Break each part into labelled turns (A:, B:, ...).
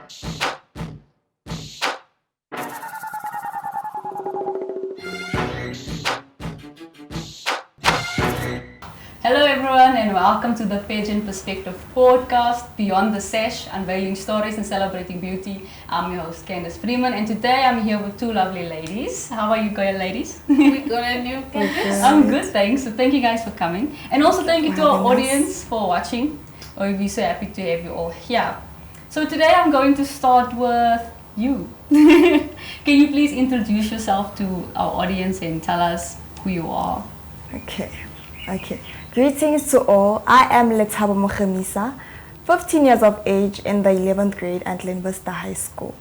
A: Hello everyone and welcome to the Pageant Perspective Podcast, Beyond the Sash, unveiling stories and celebrating beauty. I'm your host Candice Freeman and today I'm here with two lovely ladies. How are you guys, ladies?
B: We good and you, Candice?
A: I'm good, thanks. So thank you guys for coming. And also thank you to our audience for watching. We're so happy to have you all here. So today I'm going to start with you. Can you please introduce yourself to our audience and tell us who you are?
C: Okay. Greetings to all. I am Lethabo Mokhamisa, 15 years of age in the 11th grade at Linvista High School.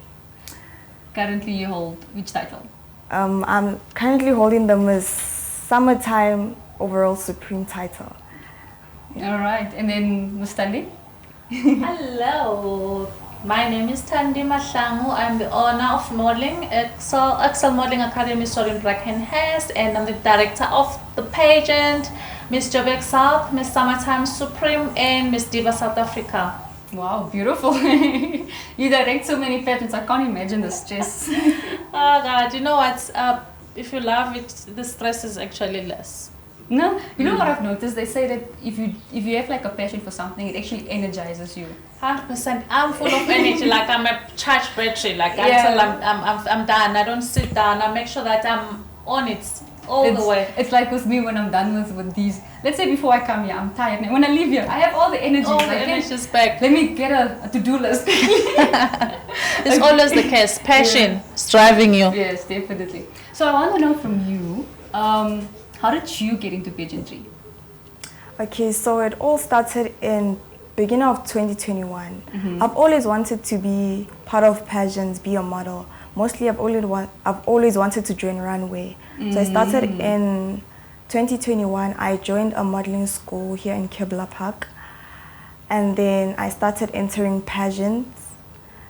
A: Currently you hold which title?
C: I'm currently holding the Miss Summertime Overall Supreme title.
A: Yeah. All right, and then Ms. Thandi?
B: Hello, my name is Thandi Mahlangu. I'm the owner of modeling, Excel Modeling Academy Sorin Brackenhurst, and I'm the director of the pageant, Miss Joburg South, Miss Summertime Supreme, and Miss Diva South Africa.
A: Wow, beautiful. You direct so many pageants, I can't imagine the stress.
B: Oh God, you know what? If you love it, the stress is actually less.
A: No, you know what I've noticed? They say that if you have like a passion for something, it actually energizes you.
B: 100%. I'm full of energy. Like I'm a charged battery. Like until I'm done. I don't sit down. I make sure that I'm on it all the way.
A: It's like with me when I'm done with these. Let's say before I come here, I'm tired. When I leave here, I have all the energy.
B: All the energy is back.
A: Let me get a to-do list.
B: It's always the case. Passion is driving you.
A: Yes, definitely. So I want to know from you, how did you get into pageantry?
C: Okay, so it all started in beginning of 2021. I've always wanted to be part of pageants, be a model. Mostly I've always wanted to join runway. So I started in 2021. I joined a modeling school here in Kibla Park. And then I started entering pageants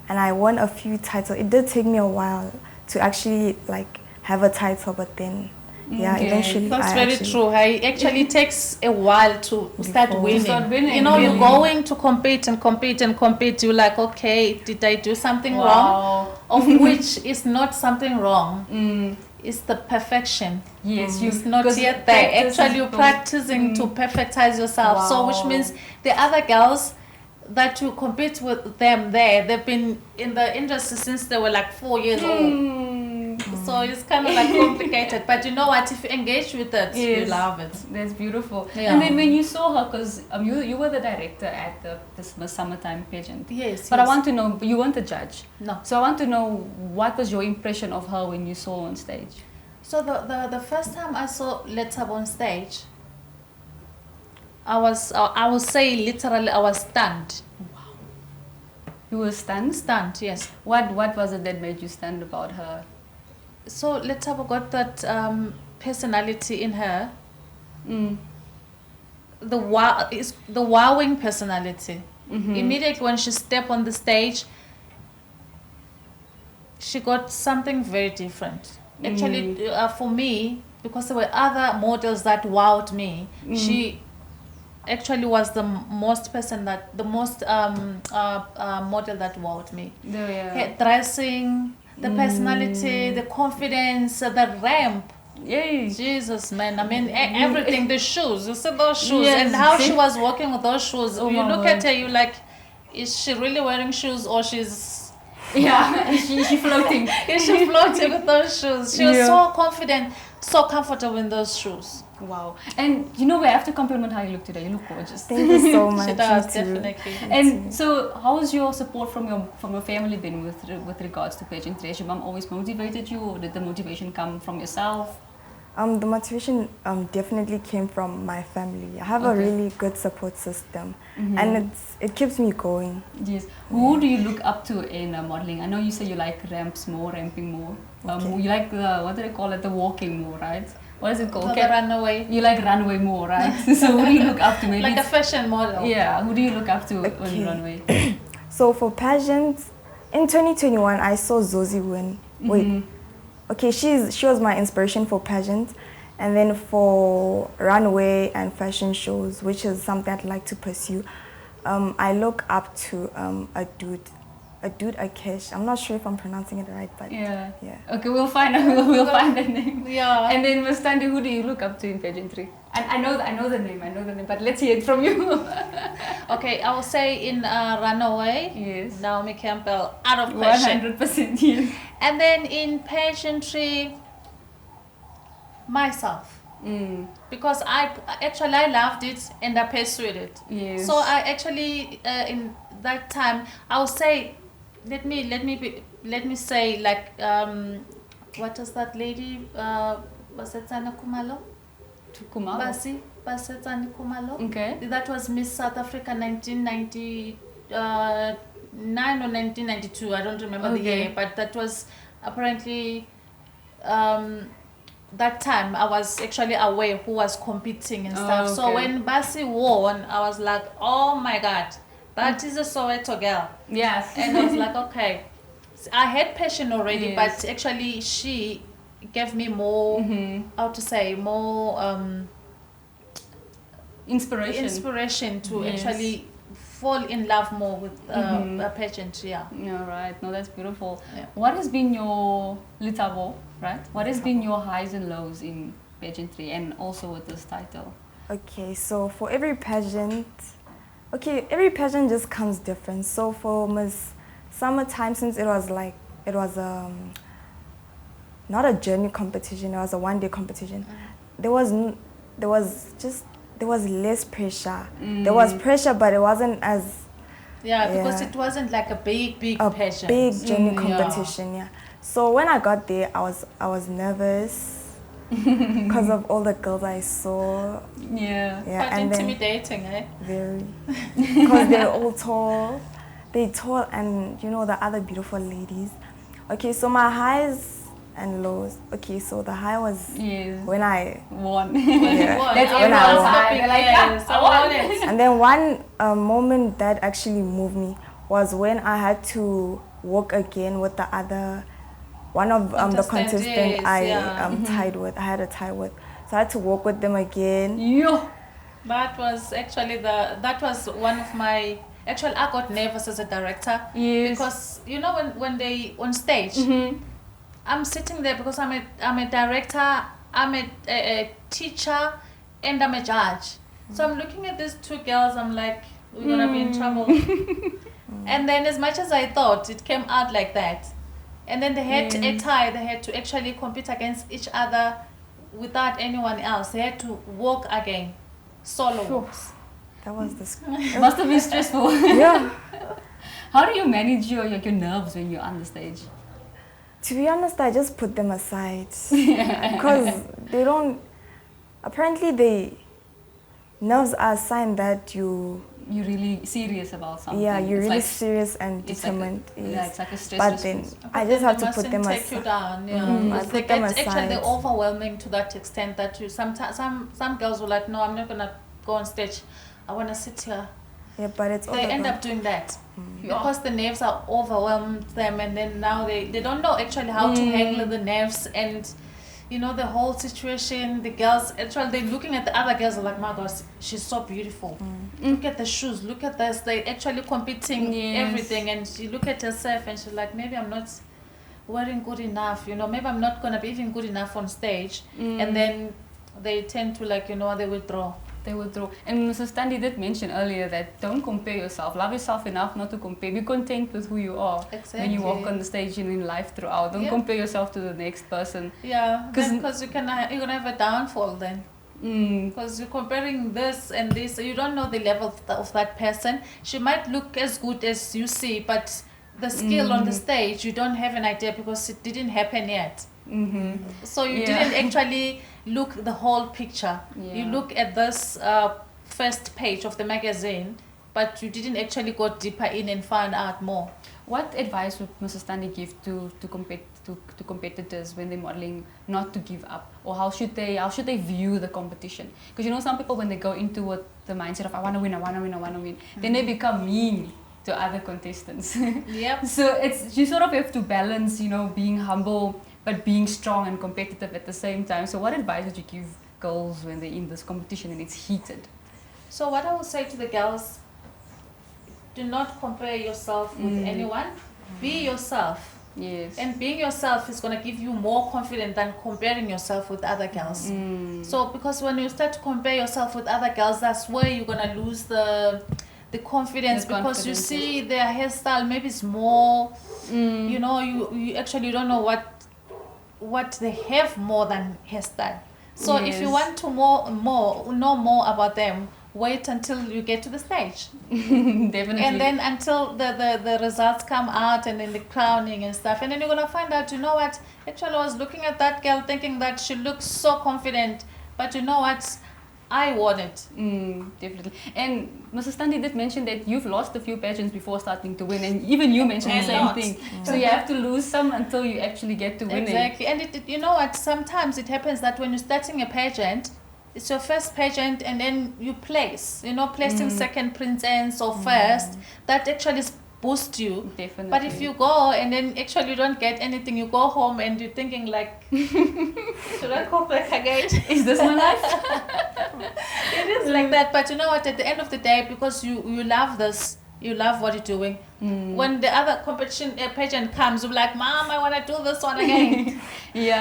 C: and I won a few titles. It did take me a while to actually like have a title, but then eventually.
B: That's very true. It actually takes a while to start winning. You know, you're going to compete. You're like, okay, did I do something wrong? Of which is not something wrong. It's the perfection.
A: Yes,
B: it's not yet there. Actually, you're practicing to perfectize yourself.
A: Wow.
B: So, which means the other girls that you compete with them there, they've been in the industry since they were like 4 years old. So it's kind of like complicated, but you know what? If you engage with it, you love it.
A: That's beautiful.
B: Yeah.
A: And then when you saw her, because you were the director at this Summertime pageant.
B: Yes.
A: But I want to know, you weren't a judge.
B: No.
A: So I want to know, what was your impression of her when you saw her on stage?
B: So the first time I saw Lethabo on stage, I would say literally I was stunned.
A: Wow. You were stunned?
B: Stunned, yes.
A: What was it that made you stunned about her?
B: So Lethabo got that personality in her. The wowing personality. Immediately when she stepped on the stage, she got something very different. Actually, for me, because there were other models that wowed me, she actually was the most model that wowed me. Her dressing, the personality, the confidence, the ramp.
A: Yay.
B: Jesus, man. I mean, everything. The shoes. You see those shoes. Yes. And how she was walking with those shoes. You look at her, you like, is she really wearing shoes or she's...
A: Yeah, is she floating?
B: Is she floating with those shoes? She was so confident, so comfortable in those shoes.
A: Wow. And you know, we have to compliment how you look today. You look gorgeous.
C: Thank you so much.
B: She does, definitely.
A: And so, how was your support from your family then with regards to pageantry? Has your mom always motivated you, or did the motivation come from yourself?
C: The motivation definitely came from my family. I have a really good support system, and it keeps me going.
A: Yes. Who do you look up to in modeling? I know you say you like ramping more. You like what do they call it? The walking more, right? What is it called?
B: The runaway.
A: You like runway more, right? So who do you look up to? Maybe
B: like a fashion model.
A: Yeah. Who do you look up to on runway?
C: So for pageants, in 2021, I saw Zosie win. Okay, she was my inspiration for pageant, and then for runway and fashion shows, which is something I'd like to pursue. I look up to a dude. a dude, Akesh. I'm not sure if I'm pronouncing it right, but
A: yeah.
C: Okay,
A: we'll find out. We'll find the name.
B: Yeah.
A: And then Ms. Thandi, who do you look up to in pageantry? And I know the name, but let's hear it from you.
B: Okay, I will say in Runaway,
A: yes,
B: Naomi Campbell, out of question.
A: 100%, yes.
B: And then in pageantry, myself. Because I loved it and I pursued it.
A: Yes.
B: So I actually in that time I would say, let me say, like what is that lady? Basetsana Kumalo. Basetsana Kumalo.
A: Okay.
B: That was Miss South Africa 1999 or 1992. I don't remember the year, but that was apparently. That time I was actually aware who was competing and stuff.
A: Okay.
B: So when Basi won, I was like, oh my God, that is a Soweto girl.
A: Yes.
B: And I was like, okay. I had passion already, but actually she gave me more, how to say, more inspiration to actually fall in love more with a pageant. Yeah.
A: All right. No, that's beautiful. Yeah. What has been your Lethabo, right? What has been your highs and lows in pageantry and also with this title?
C: Okay, so for every pageant, every pageant just comes different. So for Miss Summertime, since it was not a journey competition, it was a one-day competition. There was less pressure. There was pressure, but it wasn't as
B: because it wasn't like a big pageant.
C: Big journey competition. Yeah. So when I got there, I was nervous because of all the girls I saw.
A: Yeah.
B: Quite and intimidating, eh?
C: Very. Because they're all tall. They're tall, and the other beautiful ladies. Okay, so my highs and lows. Okay, so the high was when I
A: won.
C: Yeah.
A: That's everyone's high. Like, I won it.
C: And then one moment that actually moved me was when I had to walk again with the other one of the contestants I tied with. I had a tie with, so I had to walk with them again.
A: Yeah.
B: That was actually that was one of my. Actually, I got nervous as a director because when they on stage. I'm sitting there because I'm a director, I'm a teacher, and I'm a judge. So I'm looking at these two girls, I'm like, we're going to be in trouble. And then as much as I thought, it came out like that. And then they had a tie, they had to actually compete against each other without anyone else. They had to walk again, solo walks.
C: That was the
A: It must have been stressful.
C: Yeah.
A: How do you manage your nerves when you're on the stage?
C: To be honest, I just put them aside because they don't. Apparently, nerves are a sign that you're
A: really serious about something.
C: Yeah, you're really serious and determined.
A: It's like a stress.
C: But then I just have to put them aside.
B: Take you down. Yeah, they get actually overwhelming to that extent that you sometimes some girls were like, no, I'm not gonna go on stage. I wanna sit here.
C: Yeah, but
B: they end up doing that because the nerves are overwhelmed them, and then now they don't know actually how to handle the nerves and the whole situation. The girls actually they're looking at the other girls are like, my gosh, she's so beautiful. Look at the shoes, look at this. They actually competing everything, and she look at herself and she's like, maybe I'm not wearing good enough. Maybe I'm not gonna be even good enough on stage. And then they tend to they withdraw.
A: They withdraw. And Mrs. Thandi did mention earlier that don't compare yourself. Love yourself enough not to compare. Be content with who you are when you walk on the stage and in life throughout. Don't compare yourself to the next person.
B: Yeah, because you're gonna have a downfall then. Because you're comparing this and this, you don't know the level of that person. She might look as good as you see, but the skill on the stage, you don't have an idea because it didn't happen yet. So you didn't actually look the whole picture. You look at this first page of the magazine, but you didn't actually go deeper in and find out more.
A: What advice would Mrs. Thandi give to competitors when they're modeling not to give up, or how should they view the competition? Because some people when they go into it, the mindset of I want to win, then they become mean to other contestants.
B: Yep.
A: So you sort of have to balance, being humble but being strong and competitive at the same time. So what advice would you give girls when they're in this competition and it's heated?
B: So what I would say to the girls, do not compare yourself with anyone. Be yourself.
A: Yes.
B: And being yourself is going to give you more confidence than comparing yourself with other girls. So because when you start to compare yourself with other girls, that's where you're going to lose the confidence, because you see their hairstyle maybe it's more, you know, you actually don't know what they have more than hairstyle. So if you want to know more about them, wait until you get to the stage.
A: Definitely.
B: And then until the results come out, and then the crowning and stuff, and then you're gonna find out, you know what, actually I was looking at that girl thinking that she looks so confident, but you know what, I won it.
A: Definitely. And Mrs. Thandi did mention that you've lost a few pageants before starting to win, and even you mentioned the same thing. So you have to lose some until you actually get to winning.
B: Exactly. And you know what, sometimes it happens that when you're starting a pageant, it's your first pageant, and then you place, you know, placing second princess or first, that actually boosts you.
A: Definitely.
B: But if you go and then actually you don't get anything, you go home and you're thinking like, should I go back again?
A: Is this my life?
B: It is like that. But you know what, at the end of the day, because you love this, you love what you're doing. When the other competition pageant comes, you're like, Mom, I want to do this one again.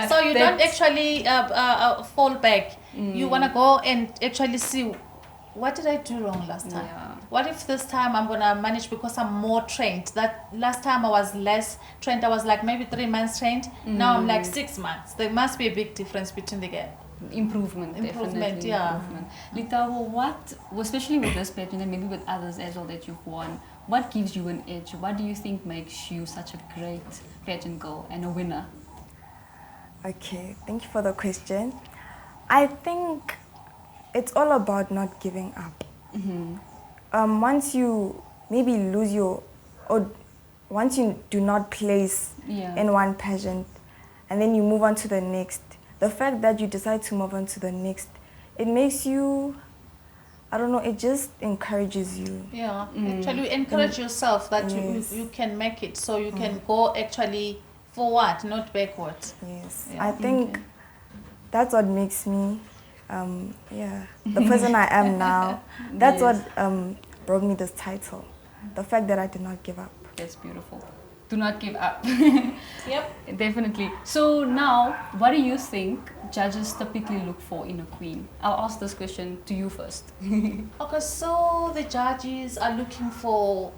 B: So you don't actually fall back. You want to go and actually see, what did I do wrong last time? What if this time I'm going to manage, because I'm more trained? That last time I was less trained. I was like maybe 3 months trained. Now I'm like 6 months. There must be a big difference between the gap.
A: Improvement, definitely. Improvement. Lethabo, what, especially with this pageant and maybe with others as well that you've won, what gives you an edge? What do you think makes you such a great pageant girl and a winner?
C: Okay, thank you for the question. I think it's all about not giving up. Once you maybe lose or once you do not place in one pageant, and then you move on to the next, the fact that you decide to move on to the next, it makes you, I don't know, it just encourages you.
B: Actually you encourage yourself that you can make it, so you can go actually forward, not backwards.
C: I think that's what makes me the person I am now. That's what brought me this title, the fact that I did not give up.
A: That's beautiful. Do not give up. Definitely. So now, what do you think judges typically look for in a queen? I'll ask this question to you first.
B: Okay, so the judges are looking for,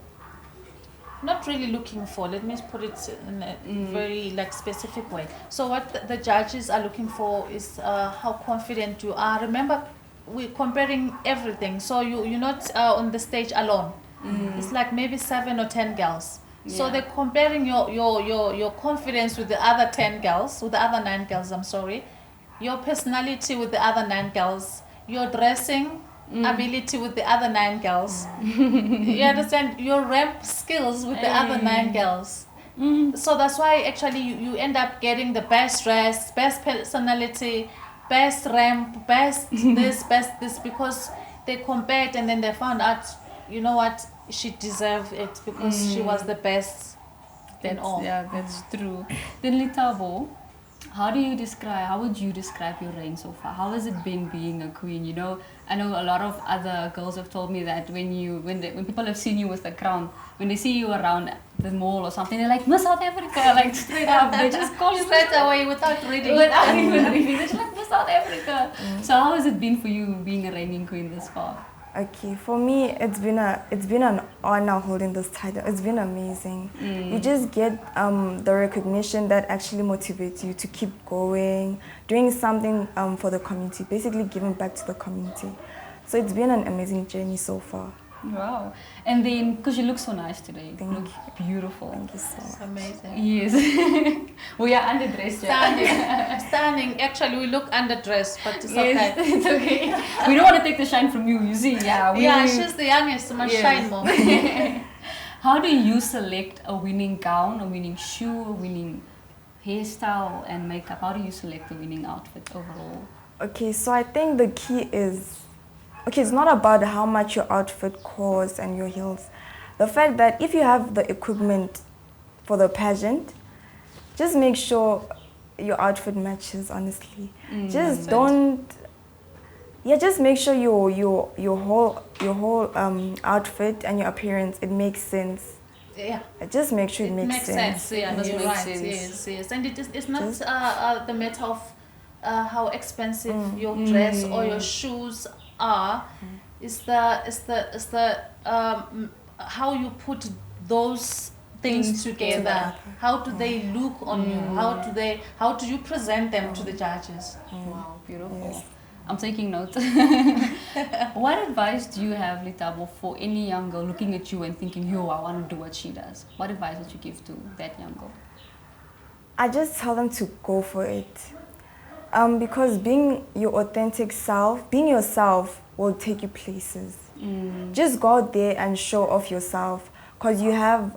B: not really looking for, let me put it in a very like specific way. So what the judges are looking for is how confident you are. Remember, we're comparing everything, so you're not on the stage alone. It's like maybe 7 or 10 girls. So they're comparing your confidence with the other 10 girls, with the other 9 girls, I'm sorry, your personality with the other 9 girls, your dressing ability with the other 9 girls. You understand? Your ramp skills with the other 9 girls. So that's why actually you end up getting the best dress, best personality, best ramp, best this, best this, because they compared and then they found out, you know what, she deserved it because she was the best than all.
A: Yeah, that's true. Then Lethabo, how would you describe your reign so far? How has it been being a queen? You know, I know a lot of other girls have told me that when people have seen you with the crown, when they see you around the mall or something, they're like, Miss South Africa, like straight up. They just call you
B: straight away without reading.
A: Without even reading. They're just like, Miss South Africa. So how has it been for you being a reigning queen this far?
C: Okay, for me, it's been an honor holding this title. It's been amazing. You just get the recognition that actually motivates you to keep going, doing something for the community, basically giving back to the community. So it's been an amazing journey so far.
A: Wow. And then, because you look so nice today.
C: Thank you.
A: Beautiful.
C: Thank you so much.
B: Amazing.
A: Yes. We are underdressed.
B: Standing. Actually, we look underdressed, but it's okay.
A: It's okay. We don't want to take the shine from you, you see.
B: She's the youngest, so must shine more.
A: How do you select a winning gown, a winning shoe, a winning hairstyle and makeup? How do you select a winning outfit overall?
C: Okay, so I think the key is, it's not about how much your outfit costs and your heels. The fact that if you have the equipment for the pageant, just make sure your outfit matches, honestly. Just make sure your whole outfit and your appearance, it makes sense Just make sure it makes sense.
B: Yeah,
A: that's
B: you're
A: makes
B: right.
A: sense.
B: Yes. And it's not the matter of how expensive your dress or your shoes are. It's the how you put those things together. How do they look on you? How do you present them to the judges?
A: Wow, beautiful. Yes. I'm taking notes. What advice do you have, Lethabo, for any young girl looking at you and thinking, yo, I want to do what she does? What advice would you give to that young girl?
C: I just tell them to go for it. Because being your authentic self, being yourself will take you places. Just go out there and show off yourself, because you have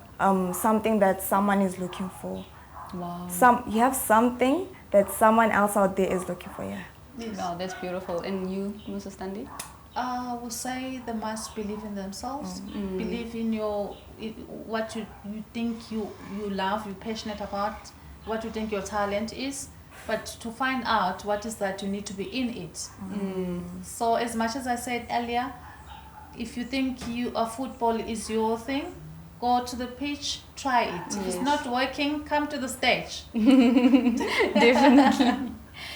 C: something that someone is looking for.
A: Wow.
C: You have something that someone else out there is looking for.
A: Yes. Wow, that's beautiful. And you, Mrs. Thandi?
B: I would say they must believe in themselves, believe in what you think you love, you're passionate about, what you think your talent is, but to find out what is that you need to be in it. So as much as I said earlier, if you think football is your thing, go to the pitch, try it. If it's not working, come to the stage.
A: Definitely.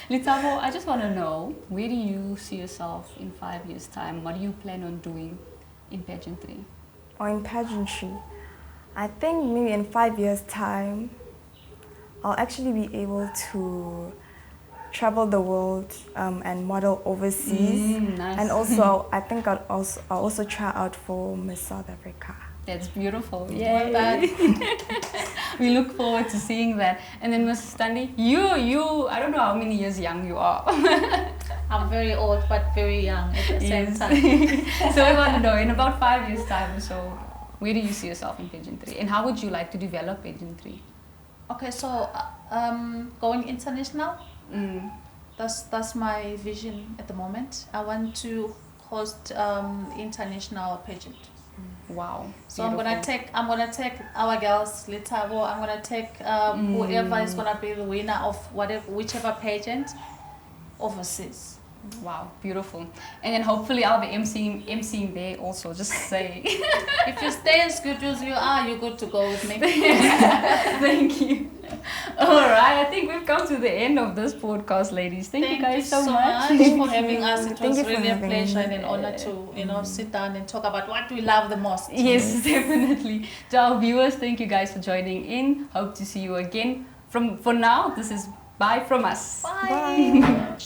A: Lethabo, I just want to know, where do you see yourself in 5 years' time? What do you plan on doing in pageantry?
C: Or in pageantry? I think maybe in 5 years' time, I'll actually be able to travel the world and model overseas.
A: Nice.
C: And also, I think I'll also try out for Miss South Africa.
A: That's beautiful. Yeah. We look forward to seeing that. And then Mrs. Thandi, you, I don't know how many years young you are.
B: I'm very old but very young at the same time.
A: So I want to know, in about 5 years' time, so where do you see yourself in pageantry? And how would you like to develop pageantry?
B: Okay, so going international, that's my vision at the moment. I want to host international pageant.
A: Wow.
B: So I'm gonna take our girls, Lethabo. I'm gonna take whoever is gonna be the winner of whichever pageant overseas.
A: Wow, beautiful. And then hopefully I'll be emceeing there also, just say.
B: If you stay as good as you are, you're good to go with me.
A: Thank you. Alright, I think we've come to the end of this podcast, ladies. Thank you guys so much
B: for having us. It was really a pleasure and an honor to sit down and talk about what we love the most.
A: Yes, definitely. To our viewers, thank you guys for joining in. Hope to see you again. For now, this is bye from us.
B: Bye.